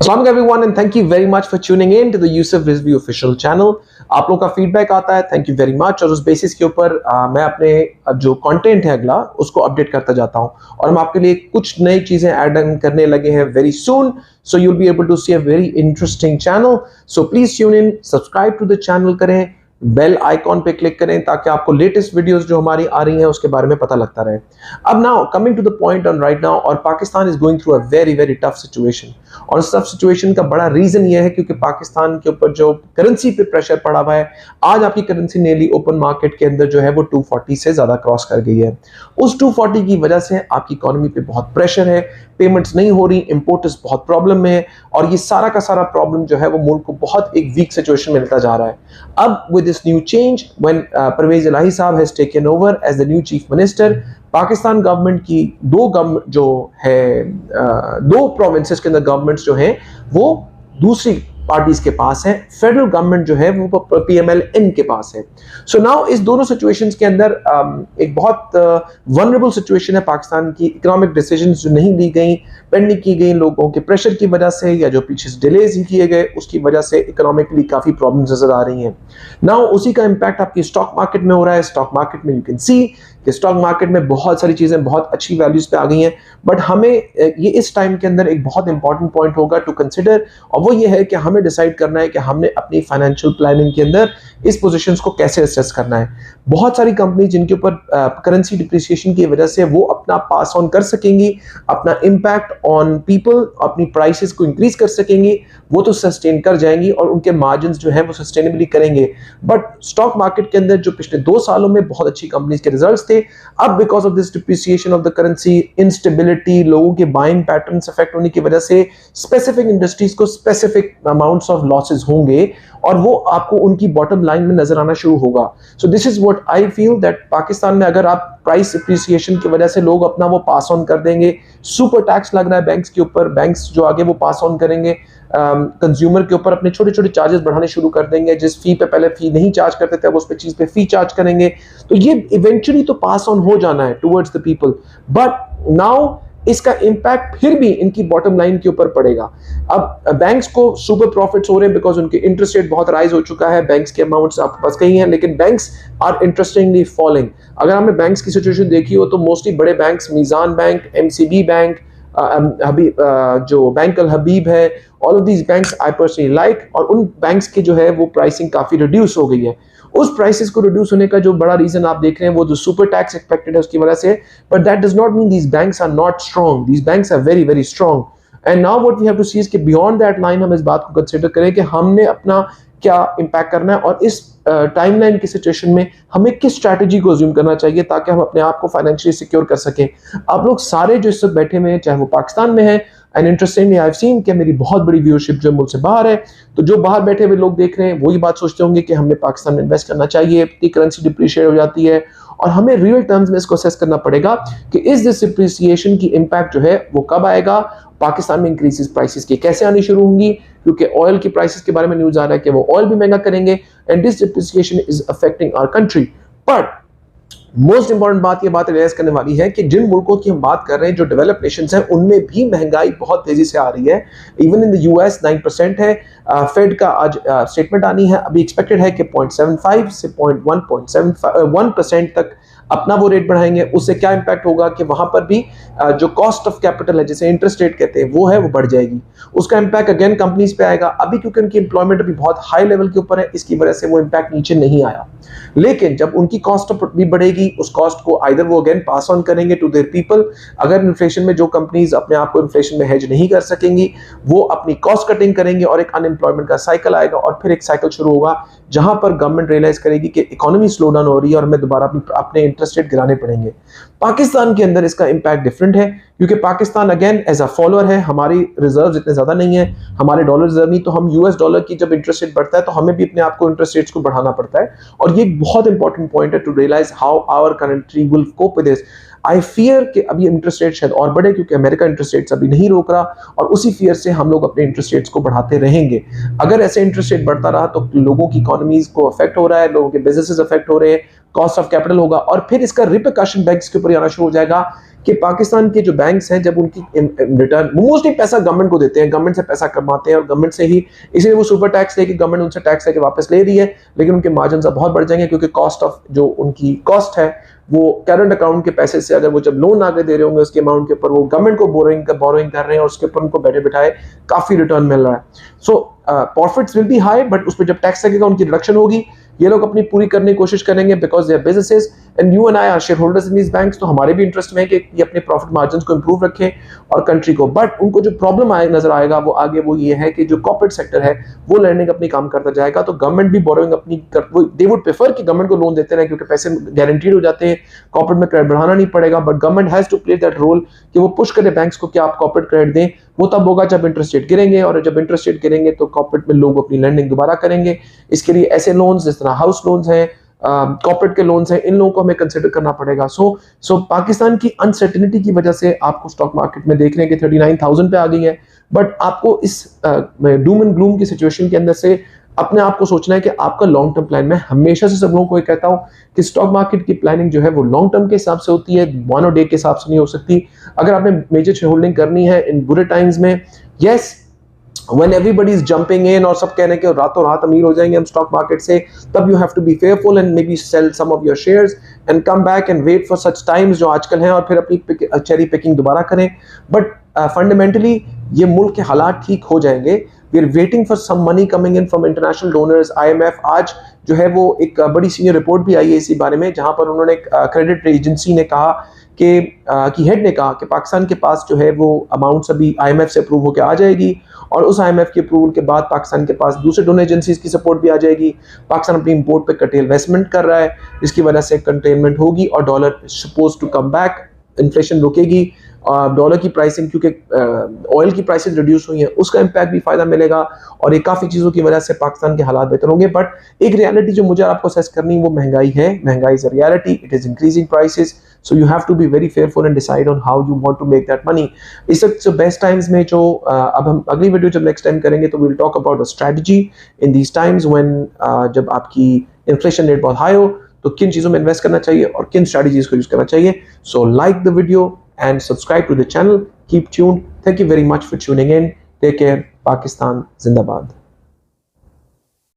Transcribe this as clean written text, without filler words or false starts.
Assalamu everyone and thank you very much for tuning in to the Yusuf Rizvi official channel. आप लोगों का feedback आता है, thank you very much. और उस बेसिस के ऊपर मैं अपने जो कंटेंट है अगला उसको अपडेट करता जाता हूं और हम आपके लिए कुछ नई चीजें ऐड करने लगे हैं very soon. So you will be able to see a very interesting channel. So please tune in, subscribe to the channel करें, बेल आइकॉन पे क्लिक करें ताकि आपको लेटेस्ट वीडियोस जो हमारी आ रही हैं उसके बारे में पता लगता रहे। अब now coming to the point on right now, और Pakistan is going through a very very tough situation. और इस टफ सिचुएशन का बड़ा रीजन यह है क्योंकि पाकिस्तान के ऊपर जो करेंसी पे प्रेशर पड़ा हुआ है। आज आपकी करेंसी नेली ओपन मार्केट के अंदर जो है वो 240 से ज्यादा क्रॉस कर गई है। उस 240 की वजह से आपकी इकोनॉमी पे बहुत प्रेशर है, पेमेंट्स नहीं हो रही, इंपोर्टर्स बहुत प्रॉब्लम में है और ये सारा का सारा प्रॉब्लम जो है वो मुल्क को बहुत एक वीक सिचुएशन में लेता जा रहा है। अब with this new change when Pervaiz Elahi sahab has taken over as the new chief minister, Pakistan government की दो प्रोविंसेस के अंदर गवर्नमेंट्स जो हैं वो दूसरी पार्टीज के पास है, फेडरल गवर्नमेंट जो है वो PMLN के पास है। सो नाउ इस दोनों सिचुएशंस के अंदर एक बहुत वनरेबल सिचुएशन है पाकिस्तान की। इकोनॉमिक डिसीजंस जो नहीं ली गई, पेंडिंग की गई लोगों के प्रेशर की वजह से या जो पीछे डिलेज ही किए गए उसकी वजह से इकोनॉमिकली काफी प्रॉब्लम्स नजर आ रही हैं। नाउ उसी का इंपैक्ट आपकी स्टॉक मार्केट में हो रहा है। स्टॉक मार्केट में यू कैन सी कि स्टॉक मार्केट में बहुत सारी चीजें बहुत अच्छी वैल्यूज पे आ गई हैं, बट हमें ये इस टाइम के अंदर एक बहुत इंपॉर्टेंट पॉइंट होगा टू कंसिडर, और वो ये है कि हमें डिसाइड करना है कि हमने अपनी फाइनेंशियल प्लानिंग के अंदर इस पोजीशंस को कैसे असेस करना है। बहुत सारी कंपनी जिनके ऊपर करेंसी डिप्रिसिएशन की वजह से वो अपना पास ऑन कर सकेंगी, अपना इम्पैक्ट ऑन पीपल, अपनी प्राइसेस को इंक्रीज कर सकेंगी, वो तो सस्टेन कर जाएंगी और उनके मार्जिन्स जो है वो सस्टेनेबली करेंगे। बट स्टॉक मार्केट के अंदर जो पिछले 2 सालों में बहुत अच्छी कंपनीज के रिजल्ट्स थे, अब because of this depreciation of the currency, instability, लोगों के बाइंग पैटर्न्स अफेक्ट होने की वजह से स्पेसिफिक इंडस्ट्रीज को स्पेसिफिक अमाउंट्स ऑफ लॉसेस होंगे और वो आपको उनकी बॉटम लाइन में नजर आना शुरू होगा। So this is what I feel that Pakistan में अगर आप प्राइस अप्रिसिएशन की वजह से लोग अपना वो पास ऑन कर देंगे, सुपर टैक्स लग रहा है बैंक्स के ऊपर, बैंक्स जो आगे वो पास ऑन करेंगे, कंज्यूमर के ऊपर अपने छोटे छोटे चार्जेस बढ़ाने शुरू कर देंगे, जिस फी पे पहले फी नहीं चार्ज करते थे अब उस पे चीज पे फी चार्ज करेंगे, तो ये इवेंचुअली तो पास ऑन हो जाना है towards the people. But now इसका इंपैक्ट फिर भी इनकी बॉटम लाइन के ऊपर पड़ेगा। अब बैंक्स को सुपर प्रॉफिट्स हो रहे हैं बिकॉज उनके इंटरेस्ट रेट बहुत राइज हो चुका है, बैंक्स के अमाउंट्स आपके पास कहीं हैं, लेकिन बैंक्स आर इंटरेस्टिंगली फॉलिंग। अगर हमने बैंक्स की सिचुएशन देखी हो तो मोस्टली बड़े बैंक्स, मीजान बैंक, MCB बैंक, जो बैंक अल हबीब है, all of these banks I personally like, और उन बैंक्स की जो है वो प्राइसिंग काफी रिड्यूस हो गई है। उस प्राइसेस को रिड्यूस होने का जो बड़ा रीजन आप देख रहे हैं वो जो सुपर टैक्स एक्सपेक्टेड है उसकी वजह से, but that does not mean these banks are not strong, these banks are very very strong. And now what we have to see is कि बियॉन्ड दैट लाइन हम इस बात को कंसीडर करें कि हमने अपना क्या इंपैक्ट करना है और इस टाइमलाइन की सिचुएशन में हमें किस स्ट्रैटेजी को अज्यूम करना चाहिए ताकि हम अपने आप को फाइनेंशियली सिक्योर कर सकें। आप लोग सारे जो इस वक्त बैठे हुए हैं, चाहे वो पाकिस्तान में है, and interestingly I have seen कि मेरी बहुत बड़ी व्यूअरशिप जो मुल्क से बाहर है, तो जो बाहर बैठे हुए लोग देख रहे हैं वो ये बात सोचते होंगे कि हमें पाकिस्तान में इन्वेस्ट करना चाहिए, इतनी करेंसी डिप्रिशिएट हो जाती है, और हमें रियल टर्म्स में इसको असेस करना पड़ेगा कि इस दिस डिप्रिसिएशन की इंपैक्ट जो है वो कब आएगा, पाकिस्तान में इंक्रीजेस प्राइसेस की कैसे आनी शुरू होंगी, क्योंकि ऑयल की प्राइसेस के बारे में न्यूज आ रहा है कि वो ऑयल भी महंगा करेंगे, and this depreciation is affecting our country. But most important बात ये बात रियलाइज करने वाली है कि जिन मुल्कों की हम बात कर रहे हैं जो डेवलप्ड नेशंस हैं उनमें भी महंगाई बहुत तेजी से आ रही है। इवन इन द US 9% है। फेड का आज स्टेटमेंट आनी है, अभी एक्सपेक्टेड है कि 0.75 से 0.1% तक अपना वो रेट बढ़ाएंगे। उससे क्या इंपैक्ट होगा कि वहां पर भी जो कॉस्ट ऑफ कैपिटल है, जिसे इंटरेस्ट रेट कहते हैं, वो है वो बढ़ जाएगी। उसका इंपैक्ट अगेन कंपनीज पे आएगा। अभी क्योंकि उनकी एम्प्लॉयमेंट अभी बहुत हाई लेवल के ऊपर है, इसकी वजह से वो इंपैक्ट नीचे नहीं आया, लेकिन जब उनकी कॉस्ट भी बढ़ेगी उस कॉस्ट को आइदर वो अगेन पास ऑन करेंगे टू देयर पीपल। अगर इन्फ्लेशन में जो कंपनीज अपने आप को इन्फ्लेशन में हेज नहीं कर सकेंगी वो अपनी कॉस्ट कटिंग करेंगे और एक अनएम्प्लॉयमेंट का साइकिल आएगा, और फिर एक साइकिल शुरू होगा जहां पर गवर्नमेंट रियलाइज करेगी कि इकोनॉमी स्लो डाउन हो रही है और हमें दोबारा अपने इंटरेस्ट रेट गिराने पड़ेंगे। पाकिस्तान के अंदर इसका इंपैक्ट डिफरेंट है क्योंकि Pakistan again as a follower है, हमारी रिजर्व्स इतने ज्यादा नहीं है, हमारे डॉलर रिजर्व नहीं, तो हम US डॉलर की जब इंटरेस्ट रेट बढ़ता है तो हमें भी अपने आप को इंटरेस्ट रेट्स को बढ़ाना पड़ता है, और ये एक बहुत इंपॉर्टेंट पॉइंट है to realise how our country will cope with this. I fear कि अभी इंटरेस्ट रेट शायद और बढ़े, क्योंकि अमेरिका इंटरेस्ट रेट्स अभी नहीं रोक रहा, और उसी फियर से हम लोग अपने इंटरेस्ट रेट्स को बढ़ाते रहेंगे। अगर ऐसे इंटरेस्ट रेट बढ़ता रहा तो लोगों की इकोनॉमीज को अफेक्ट हो रहा है, लोगों के बिजनेसेस अफेक्ट हो रहे हैं, कॉस्ट ऑफ कैपिटल होगा, और फिर इसका रिपरकशन बैंक्स के ऊपर आना शुरू हो जाएगा कि पाकिस्तान के जो बैंक्स हैं, जब उनकी रिटर्न, मोस्टली पैसा गवर्नमेंट को देते हैं, गवर्नमेंट से पैसा कमाते हैं और गवर्नमेंट से ही, इसलिए वो सुपर टैक्स लेके गवर्नमेंट उनसे टैक्स लेके वापस ले रही है, लेकिन उनके मार्जिन अब बहुत बढ़ जाएंगे, क्योंकि कॉस्ट ऑफ जो उनकी कॉस्ट है वो करंट अकाउंट के पैसे से, अगर वो जब लोन आगे दे रहे होंगे उसके अमाउंट के ऊपर, वो गवर्नमेंट को बोरोइंग कर रहे हैं और उसके ऊपर उनको बैठे बिठाए काफी रिटर्न मिल रहा है। So profits will be high, but उस पर जब टैक्स लगेगा उनकी रिडक्शन होगी, ये लोग अपनी पूरी करने की कोशिश करेंगे, because their businesses and you and I are share holders in these banks, तो हमारे भी इंटरेस्ट में है कि ये अपने प्रॉफिट मार्जिन को इंप्रूव रखें और कंट्री को। बट उनको जो प्रॉब्लम नजर आएगा वो आगे वो ये है कि जो कॉर्पोरेट सेक्टर है वो लैंडिंग अपनी काम करता जाएगा, तो गवर्नमेंट भी बोरोइंग अपनी दे वुड प्रेफर कि गवर्नमेंट को लोन देते रहे, क्योंकि पैसे गारंटीड हो जाते हैं, कॉर्पोरेट में क्रेडिट बढ़ाना नहीं पड़ेगा, but government has to play that role कि वो पुश करे बैंक्स को कि आप कॉर्पोरेट क्रेडिट दें। वो तब होगा जब इंटरेस्ट रेट गिरेंगे, और जब इंटरेस्ट रेट गिरेंगे तो कॉर्पोरेट में लोग अपनी लैंडिंग दोबारा करेंगे। इसके लिए ऐसे लोन्स जिस तरह हाउस लोन्स हैं, कॉर्पोरेट के लोन्स हैं, इन लोगों को हमें कंसिडर करना पड़ेगा। सो पाकिस्तान की अनसर्टेनिटी की वजह से आपको स्टॉक मार्केट में देख रहे हैं कि 39,000 पे आ गई है, बट आपको इस डूम एंड ग्लूम की सिचुएशन के अंदर से अपने आप को सोचना है कि आपका लॉन्ग टर्म प्लान, मैं हमेशा से सब लोगों को ये कहता हूं कि स्टॉक मार्केट की प्लानिंग जो है वो लॉन्ग टर्म के हिसाब से होती है, वन और डे के हिसाब से नहीं हो सकती। अगर आपने मेजर शेयर होल्डिंग करनी है इन बुरे टाइम्स में, yes when everybody is jumping in और सब कह रहे हैं कि रातों रात अमीर हो जाएंगे हम स्टॉक मार्केट से, तब you have to be fearful and maybe sell some of your shares and come back and wait for such times जो आजकल हैं, और फिर अपनी चेरी पिकिंग दोबारा करें। बट फंडामेंटली ये मुल्क के हालात ठीक हो जाएंगे। We are waiting for some money coming in from international donors, IMF। आज जो है वो एक बड़ी सीनियर रिपोर्ट भी आई है इसी बारे में, जहां पर उन्होंने क्रेडिट एजेंसी ने कहा कि हेड ने कहा कि पाकिस्तान के पास जो है वो अमाउंट्स अभी IMF से अप्रूव होकर आ जाएगी, और उस IMF के अप्रूवल के बाद पाकिस्तान के पास दूसरे डोनर एजेंसीज की सपोर्ट भी आ जाएगी। पाकिस्तान अपनी इंपोर्ट पे कटेल इन्वेस्टमेंट कर रहा है, जिसकी वजह से कंटेनमेंट होगी और dollar suppose to come back, inflation रुकेगी, डॉलर की प्राइसिंग, क्योंकि ऑयल की प्राइसेस रिड्यूस हुई हैं, उसका इम्पैक्ट भी फायदा मिलेगा, और ये काफ़ी चीज़ों की वजह से पाकिस्तान के हालात बेहतर होंगे। बट एक रियलिटी जो मुझे आपको असेस करनी वो महंगाई है। महंगाई is a reality, it is increasing prices, so you have to be very fearful and decide on how you want to make that money. इस वक्त बेस्ट टाइम्स में जो अब हम अगली वीडियो जब नेक्स्ट टाइम करेंगे तो we will talk about the strategy in these times when जब आपकी इन्फ्लेशन रेट बहुत हाई हो, तो किन चीज़ों में इन्वेस्ट करना चाहिए और किन स्ट्रेटजीज को यूज करना चाहिए। So like the video and subscribe to the channel. Keep tuned. Thank you very much for tuning in. Take care. Pakistan Zindabad.